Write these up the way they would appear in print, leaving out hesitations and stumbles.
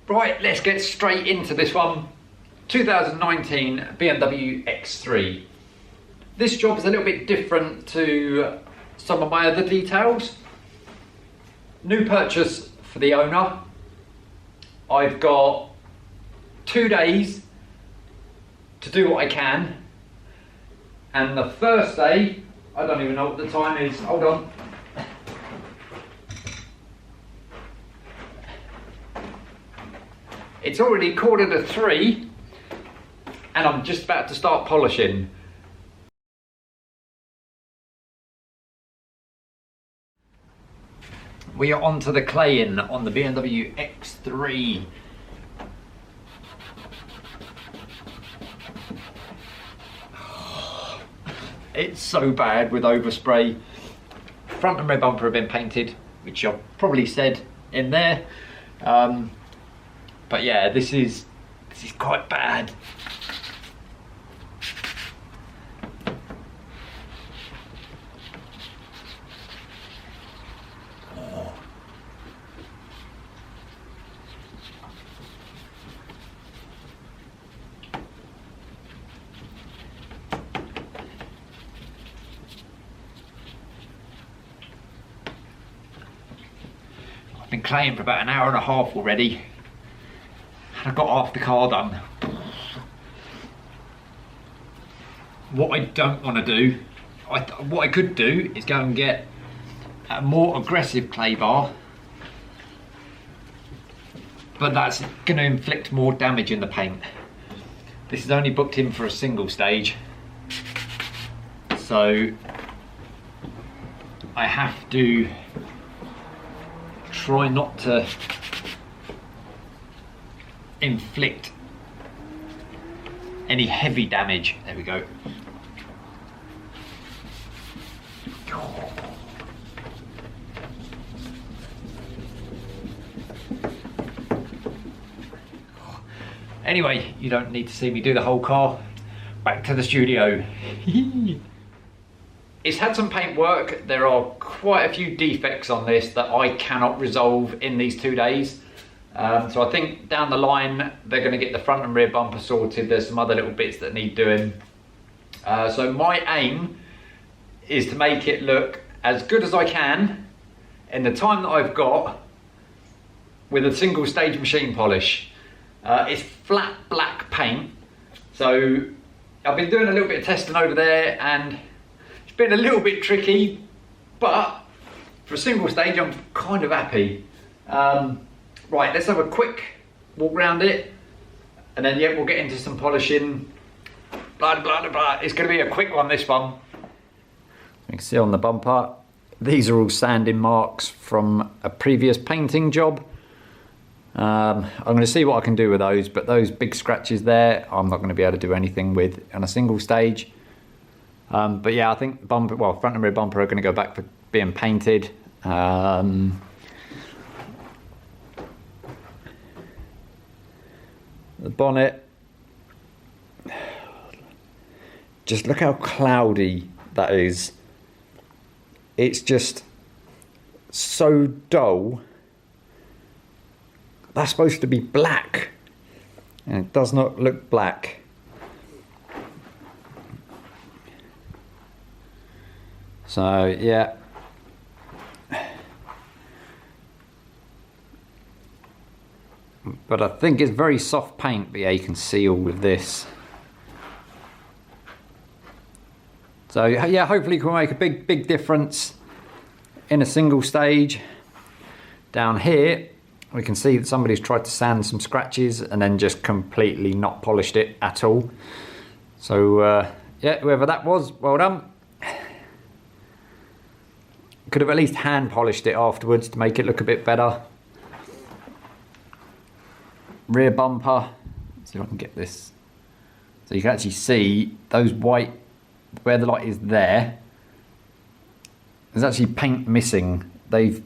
Right, let's get straight into this one. 2019 BMW X3. This job is a little bit different to some of my other details. New purchase for the owner. I've got 2 days to do what I can. And the first day, I don't even know what the time is. Hold on. It's already 2:45 and I'm just about to start polishing. We are onto the claying on the BMW X3. It's so bad with overspray. Front and rear bumper have been painted, which I've probably said in there. But yeah, this is quite bad. I've been claying for about an hour and a half already. I got half the car done. What I don't want to do, what I could do is go and get a more aggressive clay bar, but that's going to inflict more damage in the paint. This is only booked in for a single stage, so I have to try not to inflict any heavy damage. There we go. Anyway, you don't need to see me do the whole car. Back to the studio. It's had some paint work. There are quite a few defects on this that I cannot resolve in these 2 days. So I think down the line they're going to get the front and rear bumper sorted. There's some other little bits that need doing. So my aim is to make it look as good as I can in the time that I've got with a single stage machine polish. It's flat black paint, so I've been doing a little bit of testing over there and it's been a little bit tricky, but for a single stage I'm kind of happy. Right, let's have a quick walk around it and then yeah, we'll get into some polishing. Blah, blah, blah, blah. It's going to be a quick one, this one. You can see on the bumper, these are all sanding marks from a previous painting job. I'm going to see what I can do with those, but those big scratches there, I'm not going to be able to do anything with on a single stage. But yeah, I think bumper, well, front and rear bumper are going to go back for being painted. The bonnet, just look how cloudy that is. It's just so dull. That's supposed to be black and it does not look black. So yeah, but I think it's very soft paint, but yeah, you can see all of this. So yeah, hopefully it will make a big difference in a single stage. Down here, we can see that somebody's tried to sand some scratches and then just completely not polished it at all. So yeah, whoever that was, well done. Could have at least hand polished it afterwards to make it look a bit better. Rear bumper, let's see if I can get this. So you can actually see those white, where the light is there, there's actually paint missing. They've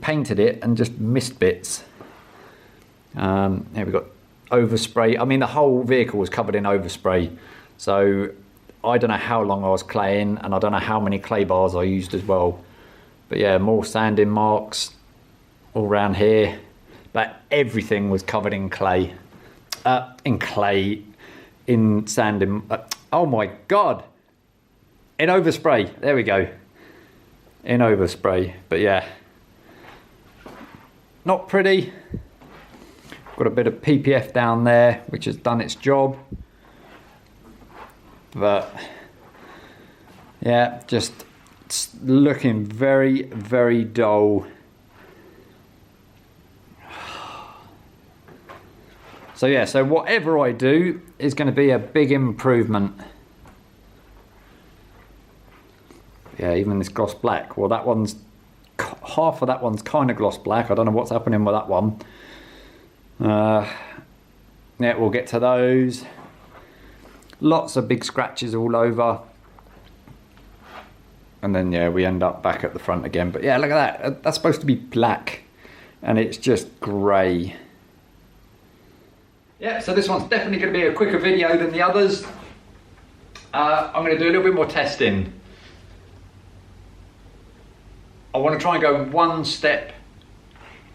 painted it and just missed bits. Here we've got overspray. I mean, the whole vehicle was covered in overspray. So I don't know how long I was claying and I don't know how many clay bars I used as well. But yeah, more sanding marks all around here. but everything was covered in clay. In sand, oh my God. In overspray, there we go. In overspray, but yeah. Not pretty. Got a bit of PPF down there, which has done its job. But yeah, just looking very, very dull. So yeah, so whatever I do is going to be a big improvement. Yeah, even this gloss black. Well, that one's, half of that one's kind of gloss black. I don't know what's happening with that one. Yeah, we'll get to those. Lots of big scratches all over. And then yeah, we end up back at the front again. But yeah, look at that. That's supposed to be black. And it's just grey. Yeah, so this one's definitely going to be a quicker video than the others. I'm going to do a little bit more testing. I want to try and go one step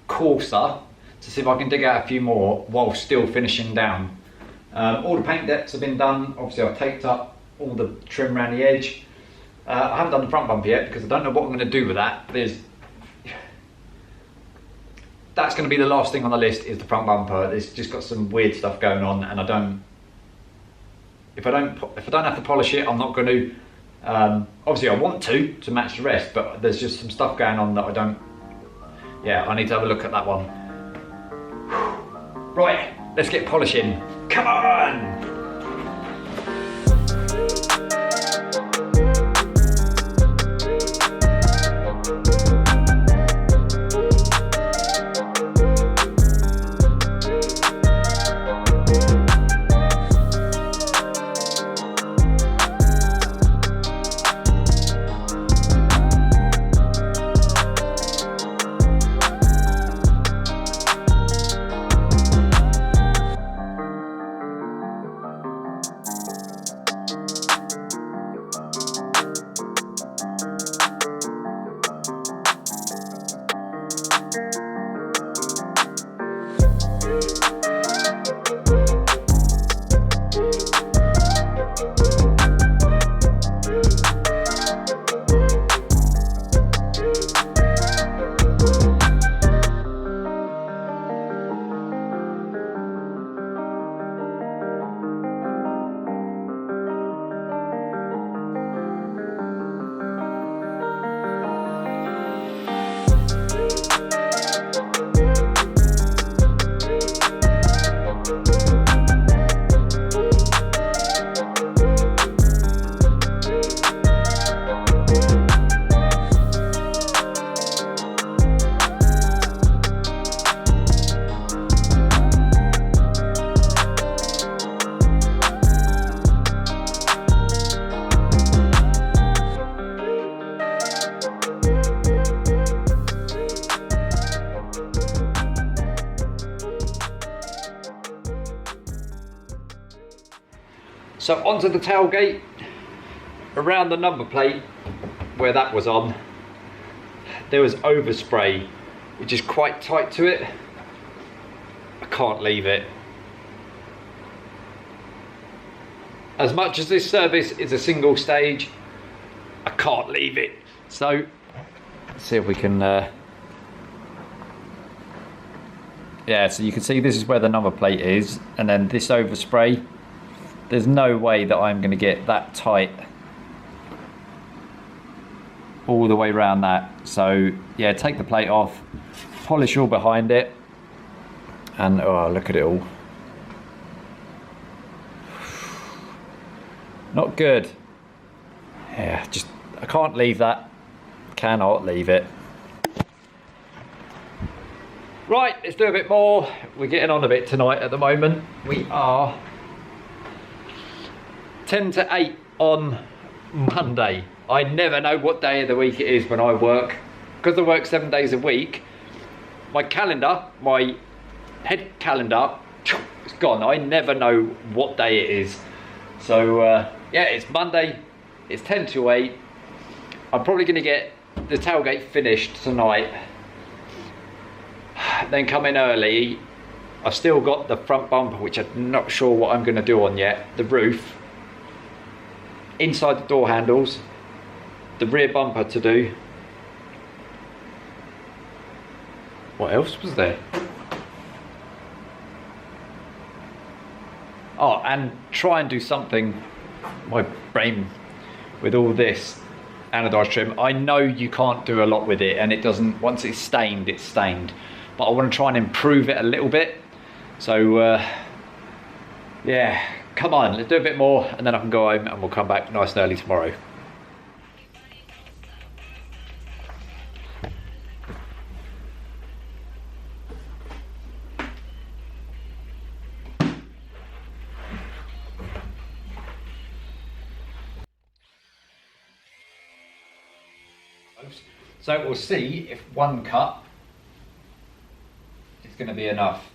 coarser to see if I can dig out a few more while still finishing down. All the paint depths have been done. Obviously I've taped up all the trim around the edge. I haven't done the front bumper yet because I don't know what I'm going to do with that. That's going to be the last thing on the list, is the front bumper. It's just got some weird stuff going on, and if I don't have to polish it, I'm not going to. Obviously I want to match the rest, but there's just some stuff going on that I don't. Yeah, I need to have a look at that one. Right, let's get polishing. Come on! So onto the tailgate, around the number plate where that was on, there was overspray, which is quite tight to it. I can't leave it. As much as this service is a single stage, I can't leave it. So let's see if we can, yeah, so you can see this is where the number plate is, and then this overspray. There's no way that I'm going to get that tight all the way around that. So yeah, take the plate off, polish all behind it, and oh, look at it all. Not good. Yeah, just I can't leave that. Cannot leave it. Right, let's do a bit more. We're getting on a bit tonight at the moment. We are 10 to 8 on Monday. I never know what day of the week it is when I work. Because I work 7 days a week, my calendar, my head calendar, it's gone. I never know what day it is. So yeah, it's Monday, it's 10 to 8. I'm probably going to get the tailgate finished tonight. then come in early. I've still got the front bumper, which I'm not sure what I'm going to do on yet. The roof, inside the door handles, the rear bumper to do. What else was there? Oh, and try and do something, my brain, with all this anodized trim. I know you can't do a lot with it, and it doesn't, once it's stained, it's stained. But I want to try and improve it a little bit. So, yeah, come on, let's do a bit more, and then I can go home and we'll come back nice and early tomorrow. So we'll see if one cut is going to be enough.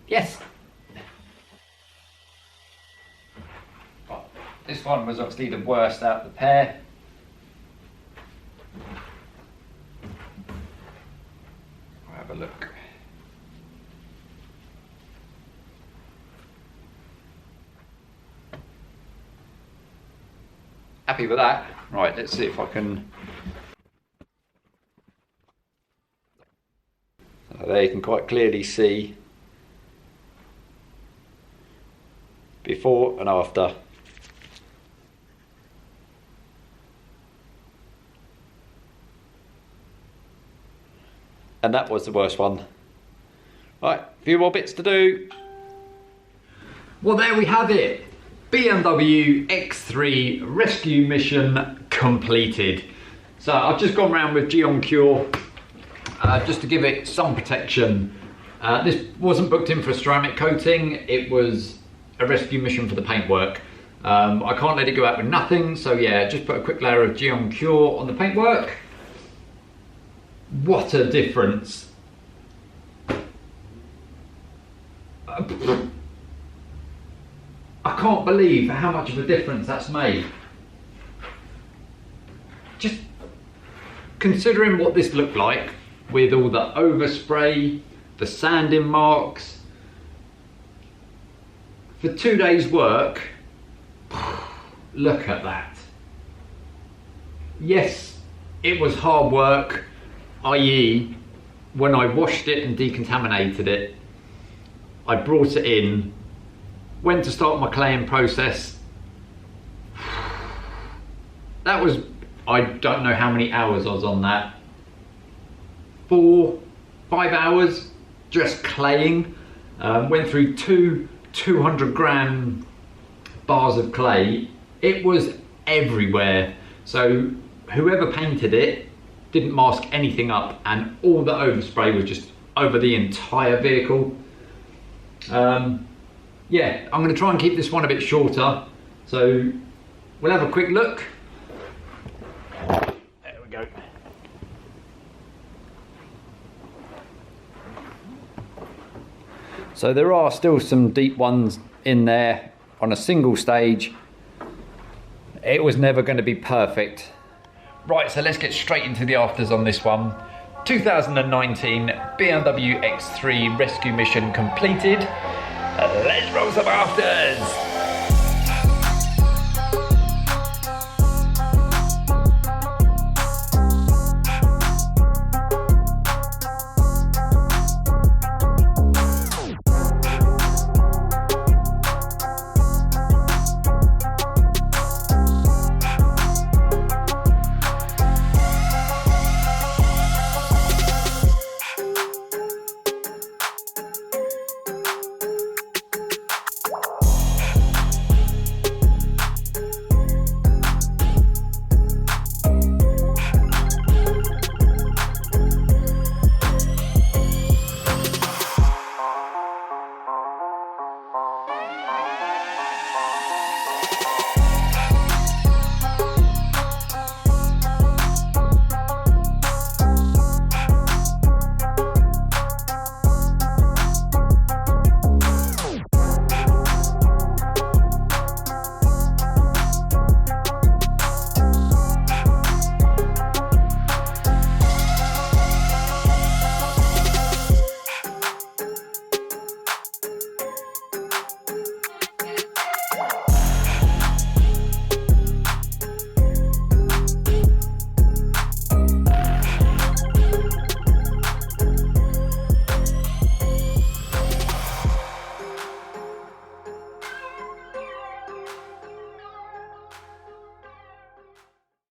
Yes! But this one was obviously the worst out of the pair. I'll have a look. Happy with that. Right, let's see if I can. So there you can quite clearly see before and after. And that was the worst one. Right, a few more bits to do. Well, there we have it. BMW X3 rescue mission completed. So I've just gone around with GYEON Cure just to give it some protection. This wasn't booked in for a ceramic coating, it was a rescue mission for the paintwork. I can't let it go out with nothing, so yeah, just put a quick layer of GYEON Cure on the paintwork. What a difference. I can't believe how much of a difference that's made. Just considering what this looked like with all the overspray, the sanding marks. For 2 days work, look at that. Yes, it was hard work, i.e. when I washed it and decontaminated it, I brought it in, went to start my claying process. That was, I don't know how many hours I was on that. 4, 5 hours just claying. Went through two 200 gram bars of clay. It was everywhere. So whoever painted it didn't mask anything up, and all the overspray was just over the entire vehicle. Yeah, I'm going to try and keep this one a bit shorter, so we'll have a quick look. There we go. So there are still some deep ones in there on a single stage. It was never going to be perfect. Right, so let's get straight into the afters on this one. 2019 BMW X3 rescue mission completed. Let's roll some afters.